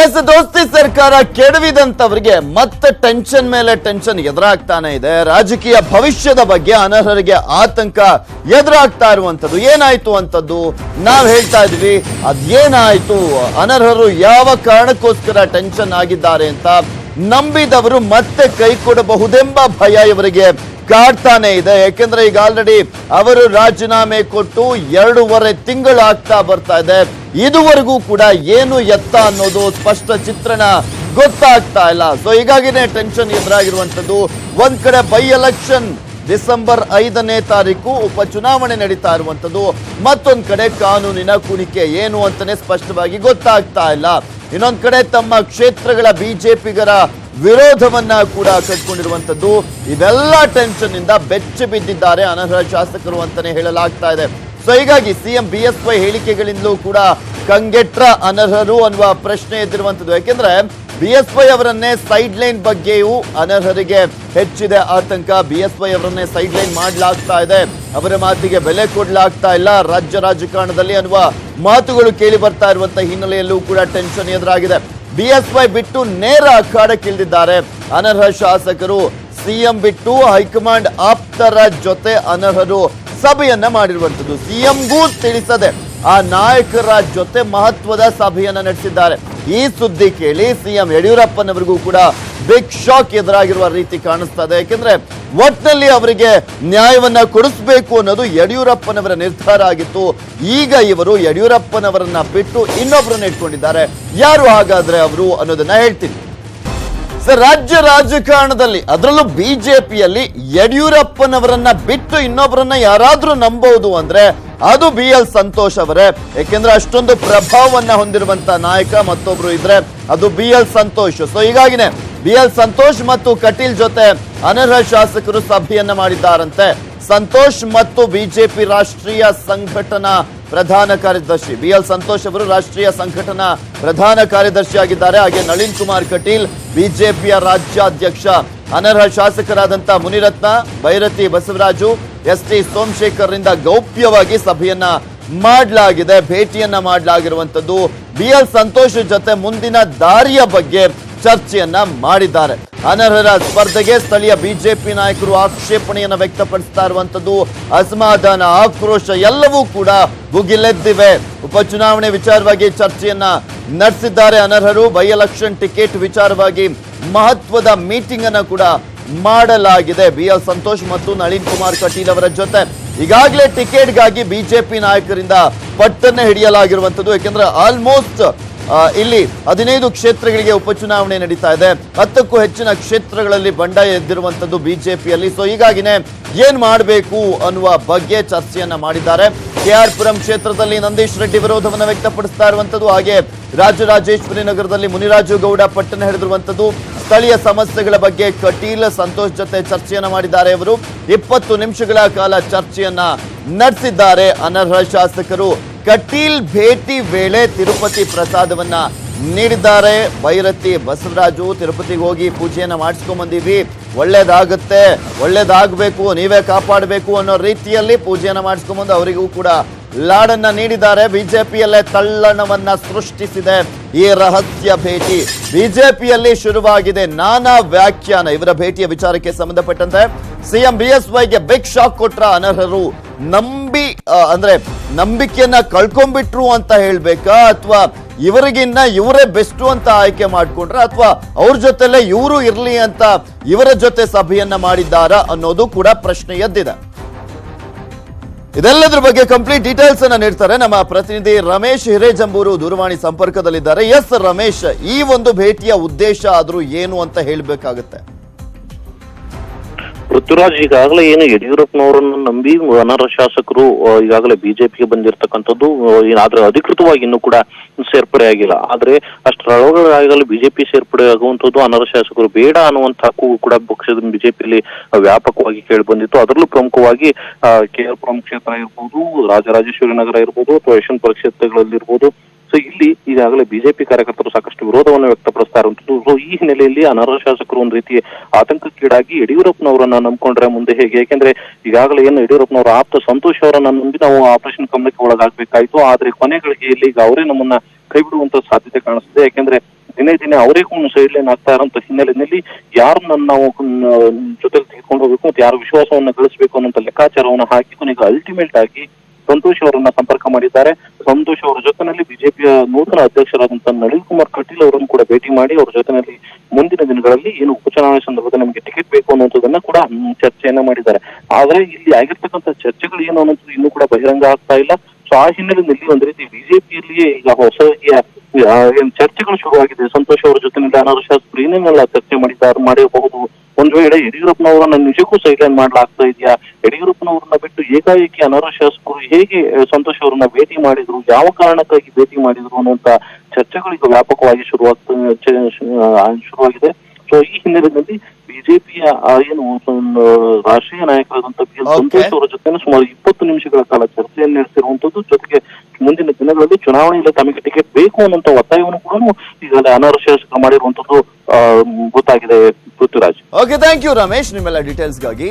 S ದೋಸ್ತಿ ಸರ್ಕಾರ ಕೆಡವಿದಂತವರಿಗೆ ಮತ್ತೆ ಟೆನ್ಷನ್ ಮೇಲೆ ಟೆನ್ಷನ್ ಎದುರಾಗ್ತಾನೆ ಇದೆ. ರಾಜಕೀಯ ಭವಿಷ್ಯದ ಬಗ್ಗೆ ಅನರ್ಹರಿಗೆ ಆತಂಕ ಎದುರಾಗ್ತಾ ಇರುವಂತದ್ದು. ಏನಾಯ್ತು ಅಂತದ್ದು ನಾವ್ ಹೇಳ್ತಾ ಇದ್ವಿ. ಅದೇನಾಯ್ತು, ಅನರ್ಹರು ಯಾವ ಕಾರಣಕ್ಕೋಸ್ಕರ ಟೆನ್ಷನ್ ಆಗಿದ್ದಾರೆ ಅಂತ ನಂಬಿದವರು ಮತ್ತೆ ಕೈ ಕೊಡಬಹುದೆಂಬ ಭಯ ಇವರಿಗೆ ಕಾಡ್ತಾನೆ ಇದೆ. ಯಾಕೆಂದ್ರೆ ಈಗ ಆಲ್ರೆಡಿ ಅವರು ರಾಜೀನಾಮೆ ಕೊಟ್ಟು 2.5 ತಿಂಗಳಾಗ್ತಾ ಬರ್ತಾ ಇದೆ. ಇದುವರೆಗೂ ಕೂಡ ಏನು ಎತ್ತ ಅನ್ನೋದು ಸ್ಪಷ್ಟ ಚಿತ್ರಣ ಗೊತ್ತಾಗ್ತಾ ಇಲ್ಲ. ಸೊ ಹೀಗಾಗಿನೇ ಟೆನ್ಷನ್ ಎದುರಾಗಿರುವಂತದ್ದು. ಒಂದ್ ಕಡೆ ಬೈ ಎಲೆಕ್ಷನ್ ಡಿಸೆಂಬರ್ 5ನೇ ತಾರೀಕು ಉಪಚುನಾವಣೆ ನಡೀತಾ ಇರುವಂತದ್ದು, ಮತ್ತೊಂದ್ ಕಡೆ ಕಾನೂನಿನ ಕುಣಿಕೆ ಏನು ಅಂತಾನೆ ಸ್ಪಷ್ಟವಾಗಿ ಗೊತ್ತಾಗ್ತಾ ಇಲ್ಲ. ಇನ್ನೊಂದ್ ಕಡೆ ತಮ್ಮ ಕ್ಷೇತ್ರಗಳ ಬಿಜೆಪಿಗರ ವಿರೋಧವನ್ನ ಕೂಡ ಕಟ್ಕೊಂಡಿರುವಂತದ್ದು. ಇದೆಲ್ಲ ಟೆನ್ಷನ್ ಇಂದ ಬೆಚ್ಚಿ ಬಿದ್ದಿದ್ದಾರೆ ಅನರ್ಹ ಶಾಸಕರು ಅಂತಾನೆ ಹೇಳಲಾಗ್ತಾ ಇದೆ. ಸೊ ಹೀಗಾಗಿ ಸಿಎಂ ಬಿಎಸ್ವೈ ಹೇಳಿಕೆಗಳಿಂದಲೂ ಕೂಡ ಕಂಗೆಟ್ರ ಅನರ್ಹರು ಅನ್ನುವ ಪ್ರಶ್ನೆ ಎದ್ದಿರುವಂತದ್ದು. ಯಾಕೆಂದ್ರೆ ಬಿಎಸ್ವೈ ಅವರನ್ನೇ ಸೈಡ್ ಲೈನ್ ಬಗ್ಗೆಯೂ ಅನರ್ಹರಿಗೆ ಹೆಚ್ಚಿದೆ ಆತಂಕ. ಬಿಎಸ್ವೈ ಅವರನ್ನೇ ಸೈಡ್ ಲೈನ್ ಮಾಡಲಾಗ್ತಾ ಇದೆ, ಅವರ ಮಾತಿಗೆ ಬೆಲೆ ಕೊಡಲಾಗ್ತಾ ಇಲ್ಲ ರಾಜ್ಯ ರಾಜಕಾರಣದಲ್ಲಿ ಅನ್ನುವ ಮಾತುಗಳು ಕೇಳಿ ಬರ್ತಾ ಇರುವಂತಹ ಹಿನ್ನೆಲೆಯಲ್ಲೂ ಕೂಡ ಟೆನ್ಷನ್ ಎದುರಾಗಿದೆ. ಬಿಎಸ್ವೈ ಬಿಟ್ಟು ನೇರ ಅಖಾಡಕ್ಕಿಳಿದಿದ್ದಾರೆ ಅನರ್ಹ ಶಾಸಕರು. ಸಿಎಂ ಬಿಟ್ಟು ಹೈಕಮಾಂಡ್ ಆಪ್ತರ ಜೊತೆ ಅನರ್ಹರು ಸಭೆಯನ್ನ ಮಾಡಿರುವಂತದ್ದು. ಸಿಎಂಗೂ ತಿಳಿಸದೆ ಆ ನಾಯಕರ ಜೊತೆ ಮಹತ್ವದ ಸಭೆಯನ್ನ ನಡೆಸಿದ್ದಾರೆ. ಈ ಸುದ್ದಿ ಕೇಳಿ ಸಿಎಂ ಯಡಿಯೂರಪ್ಪನವರಿಗೂ ಕೂಡ ಬಿಗ್ ಶಾಕ್ ಎದುರಾಗಿರುವ ರೀತಿ ಕಾಣಿಸ್ತಾ ಇದೆ. ಯಾಕೆಂದ್ರೆ ಒಟ್ಟಿನಲ್ಲಿ ಅವರಿಗೆ ನ್ಯಾಯವನ್ನ ಕೊಡಿಸಬೇಕು ಅನ್ನೋದು ಯಡಿಯೂರಪ್ಪನವರ ನಿರ್ಧಾರ ಆಗಿತ್ತು. ಈಗ ಇವರು ಯಡಿಯೂರಪ್ಪನವರನ್ನ ಬಿಟ್ಟು ಇನ್ನೊಬ್ಬರನ್ನ ಇಟ್ಕೊಂಡಿದ್ದಾರೆ. ಯಾರು ಹಾಗಾದ್ರೆ ಅವರು ಅನ್ನೋದನ್ನ ಹೇಳ್ತೀನಿ. ಸರ್, ರಾಜ್ಯ ರಾಜಕಾರಣದಲ್ಲಿ ಅದರಲ್ಲೂ ಬಿಜೆಪಿಯಲ್ಲಿ ಯಡಿಯೂರಪ್ಪನವರನ್ನ ಬಿಟ್ಟು ಇನ್ನೊಬ್ಬರನ್ನ ಯಾರಾದ್ರೂ ನಂಬಹುದು ಅಂದ್ರೆ ಅದು BL ಸಂತೋಷ್ ಅವರೇ. ಯಾಕೆಂದ್ರೆ ಅಷ್ಟೊಂದು ಪ್ರಭಾವವನ್ನ ಹೊಂದಿರುವಂತ ನಾಯಕ ಮತ್ತೊಬ್ರು ಇದ್ರೆ ಅದು BL ಸಂತೋಷ್. ಸೊ ಹೀಗಾಗಿನೇ BL ಸಂತೋಷ್ ಮತ್ತು ಕಟೀಲ್ ಜೊತೆ ಅನರ್ಹ ಶಾಸಕರು ಸಭೆಯನ್ನ ಮಾಡಿದ್ದಾರಂತೆ. ಸಂತೋಷ್ ಮತ್ತು ಬಿಜೆಪಿ ರಾಷ್ಟ್ರೀಯ ಸಂಘಟನಾ ಪ್ರಧಾನ ಕಾರ್ಯದರ್ಶಿ BL ಸಂತೋಷ್ ಅವರು ರಾಷ್ಟ್ರೀಯ ಸಂಘಟನಾ ಪ್ರಧಾನ ಕಾರ್ಯದರ್ಶಿ ಆಗಿದ್ದಾರೆ. ಹಾಗೆ ನಳಿನ್ ಕುಮಾರ್ ಕಟೀಲ್ ಬಿಜೆಪಿಯ ರಾಜ್ಯಾಧ್ಯಕ್ಷ. ಅನರ್ಹ ಶಾಸಕರಾದಂತ ಮುನಿರತ್ನ, ಭೈರತಿ ಬಸವರಾಜು, ST ಸೋಮಶೇಖರ್ ರಿಂದ ಗೌಪ್ಯವಾಗಿ ಸಭೆಯನ್ನ ಮಾಡಲಾಗಿದೆ, ಭೇಟಿಯನ್ನ ಮಾಡಲಾಗಿರುವಂತದ್ದು. BL ಸಂತೋಷ್ ಜೊತೆ ಮುಂದಿನ ದಾರಿಯ ಬಗ್ಗೆ ಚರ್ಚೆಯನ್ನ ಮಾಡಿದ್ದಾರೆ. ಅನರ್ಹರ ಸ್ಪರ್ಧೆಗೆ ಸ್ಥಳೀಯ ಬಿಜೆಪಿ ನಾಯಕರು ಆಕ್ಷೇಪಣೆಯನ್ನ ವ್ಯಕ್ತಪಡಿಸ್ತಾ ಇರುವಂತದ್ದು. ಅಸಮಾಧಾನ, ಆಕ್ರೋಶ ಎಲ್ಲವೂ ಕೂಡ ಭುಗಿಲೆದ್ದಿವೆ. ಉಪಚುನಾವಣೆ ವಿಚಾರವಾಗಿ ಚರ್ಚೆಯನ್ನ ನಡೆಸಿದ್ದಾರೆ ಅನರ್ಹರು. ಬೈ ಎಲೆಕ್ಷನ್ ಟಿಕೆಟ್ ವಿಚಾರವಾಗಿ ಮಹತ್ವದ ಮೀಟಿಂಗ್ ಅನ್ನ ಕೂಡ ಮಾಡಲಾಗಿದೆ BL ಸಂತೋಷ್ ಮತ್ತು ನಳಿನ್ ಕುಮಾರ್ ಕಟೀಲ್ ಅವರ ಜೊತೆ. ಈಗಾಗಲೇ ಟಿಕೆಟ್ಗಾಗಿ ಬಿಜೆಪಿ ನಾಯಕರಿಂದ ಪಟ್ಟನ್ನ ಹಿಡಿಯಲಾಗಿರುವಂತದ್ದು. ಯಾಕೆಂದ್ರೆ ಆಲ್ಮೋಸ್ಟ್ ಇಲ್ಲಿ 15 ಕ್ಷೇತ್ರಗಳಿಗೆ ಉಪಚುನಾವಣೆ ನಡೀತಾ ಇದೆ. 10ಕ್ಕೂ ಹೆಚ್ಚಿನ ಕ್ಷೇತ್ರಗಳಲ್ಲಿ ಬಂಡಾಯ ಎದ್ದಿರುವಂತದ್ದು ಬಿಜೆಪಿಯಲ್ಲಿ. ಸೊ ಹೀಗಾಗಿನೇ ಏನ್ ಮಾಡಬೇಕು ಅನ್ನುವ ಬಗ್ಗೆ ಚರ್ಚೆಯನ್ನ ಮಾಡಿದ್ದಾರೆ. KR ಪುರಂ ಕ್ಷೇತ್ರದಲ್ಲಿ ನಂದೀಶ್ ರೆಡ್ಡಿ ವಿರೋಧವನ್ನು ವ್ಯಕ್ತಪಡಿಸ್ತಾ ಇರುವಂತದ್ದು. ಹಾಗೆ ರಾಜರಾಜೇಶ್ವರಿ ನಗರದಲ್ಲಿ ಮುನಿರಾಜು ಗೌಡ ಪಟ್ಟಣ ಹಿಡಿದಿರುವಂತದ್ದು. ಸ್ಥಳೀಯ ಸಮಸ್ಯೆಗಳ ಬಗ್ಗೆ ಕಟೀಲ್ ಸಂತೋಷ್ ಜೊತೆ ಚರ್ಚೆಯನ್ನ ಮಾಡಿದ್ದಾರೆ. ಅವರು 20 ನಿಮಿಷಗಳ ಕಾಲ ಚರ್ಚೆಯನ್ನ ನಡೆಸಿದ್ದಾರೆ ಅನರ್ಹ ಶಾಸಕರು. ಕಟೀಲ್ ಭೇಟಿ ವೇಳೆ ತಿರುಪತಿ ಪ್ರಸಾದವನ್ನ ನೀಡಿದ್ದಾರೆ. ಭೈರತಿ ಬಸವರಾಜು ತಿರುಪತಿಗೆ ಹೋಗಿ ಪೂಜೆಯನ್ನ ಮಾಡಿಸ್ಕೊಂಡ್ ಬಂದೀವಿ, ಒಳ್ಳೇದಾಗುತ್ತೆ, ಒಳ್ಳೇದಾಗಬೇಕು, ನೀವೇ ಕಾಪಾಡಬೇಕು ಅನ್ನೋ ರೀತಿಯಲ್ಲಿ ಪೂಜೆಯನ್ನ ಮಾಡಿಸ್ಕೊಂಡ್ಬಂದು ಅವರಿಗೂ ಕೂಡ ಲಾಡನ್ನ ನೀಡಿದ್ದಾರೆ. ಬಿಜೆಪಿಯಲ್ಲೇ ತಲ್ಲಣವನ್ನ ಸೃಷ್ಟಿಸಿದೆ ಈ ರಹಸ್ಯ ಭೇಟಿ. ಬಿಜೆಪಿಯಲ್ಲಿ ಶುರುವಾಗಿದೆ ನಾನಾ ವ್ಯಾಖ್ಯಾನ. ಇವರ ಭೇಟಿಯ ವಿಚಾರಕ್ಕೆ ಸಂಬಂಧಪಟ್ಟಂತೆ ಸಿಎಂ ಬಿಎಸ್ವೈಗೆ ಬಿಗ್ ಶಾಕ್ ಕೊಟ್ರ ಅನರ್ಹರು. ಅಂದ್ರೆ ನಂಬಿಕೆಯನ್ನ ಕಳ್ಕೊಂಡ್ಬಿಟ್ರು ಅಂತ ಹೇಳ್ಬೇಕಾ, ಅಥವಾ ಇವರಿಗಿನ್ನ ಇವರೇ ಬೆಸ್ಟ್ ಅಂತ ಆಯ್ಕೆ ಮಾಡ್ಕೊಂಡ್ರ, ಅಥವಾ ಅವ್ರ ಜೊತೆಲೆ ಇವರು ಇರ್ಲಿ ಅಂತ ಇವರ ಜೊತೆ ಸಭೆಯನ್ನ ಮಾಡಿದ್ದಾರಾ ಅನ್ನೋದು ಕೂಡ ಪ್ರಶ್ನೆ ಎದ್ದಿದೆ. ಇದೆಲ್ಲದ್ರ ಬಗ್ಗೆ ಕಂಪ್ಲೀಟ್ ಡೀಟೇಲ್ಸ್ ಅನ್ನ ನೀಡ್ತಾರೆ ನಮ್ಮ ಪ್ರತಿನಿಧಿ ರಮೇಶ್ ಹಿರೇಜಂಬೂರು ದೂರವಾಣಿ ಸಂಪರ್ಕದಲ್ಲಿದ್ದಾರೆ. ಎಸ್ ರಮೇಶ್, ಈ ಒಂದು ಭೇಟಿಯ ಉದ್ದೇಶ ಆದ್ರೂ ಏನು ಅಂತ ಹೇಳ್ಬೇಕಾಗತ್ತೆ? ಪೃಥ್ವಿರಾಜ್, ಈಗಾಗಲೇ ಏನು ಯಡಿಯೂರಪ್ಪನವರನ್ನು ನಂಬಿ ಅನರ್ಹ ಶಾಸಕರು ಈಗಾಗಲೇ ಬಿಜೆಪಿಗೆ ಬಂದಿರತಕ್ಕಂಥದ್ದು. ಆದ್ರೆ ಅಧಿಕೃತವಾಗಿ ಇನ್ನೂ ಕೂಡ ಸೇರ್ಪಡೆ ಆಗಿಲ್ಲ. ಆದ್ರೆ ಅಷ್ಟರೊಳಗಾಗಲೇ ಬಿಜೆಪಿ ಸೇರ್ಪಡೆ ಆಗುವಂತದ್ದು ಅನರ್ಹ ಶಾಸಕರು ಬೇಡ ಅನ್ನುವಂತಹ ಕೂಗು ಕೂಡ ಪಕ್ಷದ ಬಿಜೆಪಿಯಲ್ಲಿ ವ್ಯಾಪಕವಾಗಿ ಕೇಳಿ ಬಂದಿತ್ತು. ಅದರಲ್ಲೂ ಪ್ರಮುಖವಾಗಿ KR ಪುರಂ ಕ್ಷೇತ್ರ ಇರ್ಬೋದು, ರಾಜರಾಜೇಶ್ವರಿ ನಗರ ಇರ್ಬೋದು, ಅಥವಾ ಯಶವಂತಪುರ ಕ್ಷೇತ್ರಗಳಲ್ಲಿ ಇರ್ಬೋದು. ಸೊ ಇಲ್ಲಿ ಈಗಾಗಲೇ ಬಿಜೆಪಿ ಕಾರ್ಯಕರ್ತರು ಸಾಕಷ್ಟು ವಿರೋಧವನ್ನು ವ್ಯಕ್ತಪಡಿಸ್ತಾ ಇರುವಂತದ್ದು. ಸೊ ಈ ಹಿನ್ನೆಲೆಯಲ್ಲಿ ಅನರ್ಹ ಶಾಸಕರು ಒಂದು ರೀತಿ ಆತಂಕಕ್ಕೀಡಾಗಿ ಯಡಿಯೂರಪ್ಪನವರನ್ನ ನಂಬ್ಕೊಂಡ್ರೆ ಮುಂದೆ ಹೇಗೆ? ಯಾಕೆಂದ್ರೆ ಈಗಾಗಲೇ ಏನು ಯಡಿಯೂರಪ್ಪನವರ ಆಪ್ತ ಸಂತೋಷ್ ಅವರನ್ನ ನಂಬಿ ನಾವು ಆಪರೇಷನ್ ಕಮಲಕ್ಕೆ ಒಳಗಾಗಬೇಕಾಯ್ತು. ಆದ್ರೆ ಕೊನೆ ಗಳಿಗೆಯಲ್ಲಿ ಈಗ ಅವರೇ ನಮ್ಮನ್ನ ಕೈ ಬಿಡುವಂತ ಸಾಧ್ಯತೆ ಕಾಣಿಸ್ತಿದೆ. ಯಾಕೆಂದ್ರೆ ದಿನೇ ದಿನೇ ಅವರೇ ಕೂಡ ಸೈಡ್ ಲೈನ್ ಆಗ್ತಾ ಇರೋಂಥ ಹಿನ್ನೆಲೆಯಲ್ಲಿ ಯಾರನ್ನ ನಾವು ಜೊತೆಲಿ ತೆಗೆದುಕೊಂಡು ಹೋಗ್ಬೇಕು ಮತ್ತೆ ಯಾರ ವಿಶ್ವಾಸವನ್ನ ಗಳಿಸಬೇಕು ಅನ್ನೋ ಲೆಕ್ಕಾಚಾರವನ್ನ ಹಾಕಿ ಕೊನೆಗೆ ಅಲ್ಟಿಮೇಟ್ ಆಗಿ ಸಂತೋಷ್ ಅವರನ್ನ ಸಂಪರ್ಕ ಮಾಡಿದ್ದಾರೆ. ಸಂತೋಷ್ ಅವರ ಜೊತೆನಲ್ಲಿ ಬಿಜೆಪಿಯ ನೂತನ ಅಧ್ಯಕ್ಷರಾದಂತಹ ನಳಿನ್ ಕುಮಾರ್ ಕಟೀಲ್ ಅವರನ್ನು ಕೂಡ ಭೇಟಿ ಮಾಡಿ ಅವ್ರ ಜೊತೆನಲ್ಲಿ ಮುಂದಿನ ದಿನಗಳಲ್ಲಿ ಏನು ಉಪಚುನಾವಣೆ ಸಂದರ್ಭದಲ್ಲಿ ನಮಗೆ ಟಿಕೆಟ್ ಬೇಕು ಅನ್ನುವಂಥದ್ದನ್ನ ಕೂಡ ಚರ್ಚೆಯನ್ನ ಮಾಡಿದ್ದಾರೆ. ಆದ್ರೆ ಇಲ್ಲಿ ಆಗಿರ್ತಕ್ಕಂಥ ಚರ್ಚೆಗಳು ಏನು ಅನ್ನೋದು ಇನ್ನೂ ಕೂಡ ಬಹಿರಂಗ ಆಗ್ತಾ ಇಲ್ಲ. ಸೊ ಆ ಹಿನ್ನೆಲೆಯಲ್ಲಿ ಒಂದ್ ರೀತಿ ಬಿಜೆಪಿಯಲ್ಲಿಯೇ ಈಗ ಹೊಸದಾಗಿ ಏನ್ ಚರ್ಚೆಗಳು ಶುರುವಾಗಿದೆ. ಸಂತೋಷ್ ಅವರ ಜೊತೆನಲ್ಲಿ ಅನರ್ಹ ಶಾಸಕರು ಏನೇನೆಲ್ಲ ಚರ್ಚೆ ಮಾಡಿರಬಹುದು, ಒಂದ್ ವೇಳೆ ಯಡಿಯೂರಪ್ಪನವರನ್ನ ನಿಜಕ್ಕೂ ಸೈಡ್ಲೈನ್ ಮಾಡ್ಲಾಗ್ತಾ ಇದೆಯಾ, ಯಡಿಯೂರಪ್ಪನವರನ್ನ ಬಿಟ್ಟು ಏಕಾಏಕಿ ಅನರ್ಹ ಶಾಸಕರು ಹೇಗೆ ಸಂತೋಷ್ ಅವರನ್ನ ಭೇಟಿ ಮಾಡಿದ್ರು, ಯಾವ ಕಾರಣಕ್ಕಾಗಿ ಭೇಟಿ ಮಾಡಿದ್ರು ಅನ್ನುವಂತ ಚರ್ಚೆಗಳು ಈಗ ವ್ಯಾಪಕವಾಗಿ ಶುರುವಾಗಿದೆ. ಸೊ ಈ ಹಿನ್ನೆಲೆಯಲ್ಲಿ ಬಿಜೆಪಿಯ ಏನು ರಾಷ್ಟ್ರೀಯ ನಾಯಕರಾದಂತ ಬಿ ಎಲ್ ಸಂತೋಷ್ ಅವರ ಜೊತೆ ಸುಮಾರು 20 ನಿಮಿಷಗಳ ಕಾಲ ಚರ್ಚೆಯನ್ನು ನಡೆಸಿರುವಂತದ್ದು. ಜೊತೆಗೆ ಮುಂದಿನ ದಿನಗಳಲ್ಲಿ ಚುನಾವಣೆಯಲ್ಲಿ ತಮಗೆ ಟಿಕೆಟ್ ಬೇಕು ಅನ್ನುವಂತ ಒತ್ತಾಯವನ್ನು ಕೂಡ ಈಗಾಗಲೇ ಅನರ್ಹ ಶಾಸಕರು ಮಾಡಿರುವಂತದ್ದು ಗೊತ್ತಾಗಿದೆ. Prithviraj. Okay, thank you Ramesh ನಿಮ್ಮೆಲ್ಲ ಡೀಟೇಲ್ಸ್ಗಾಗಿ.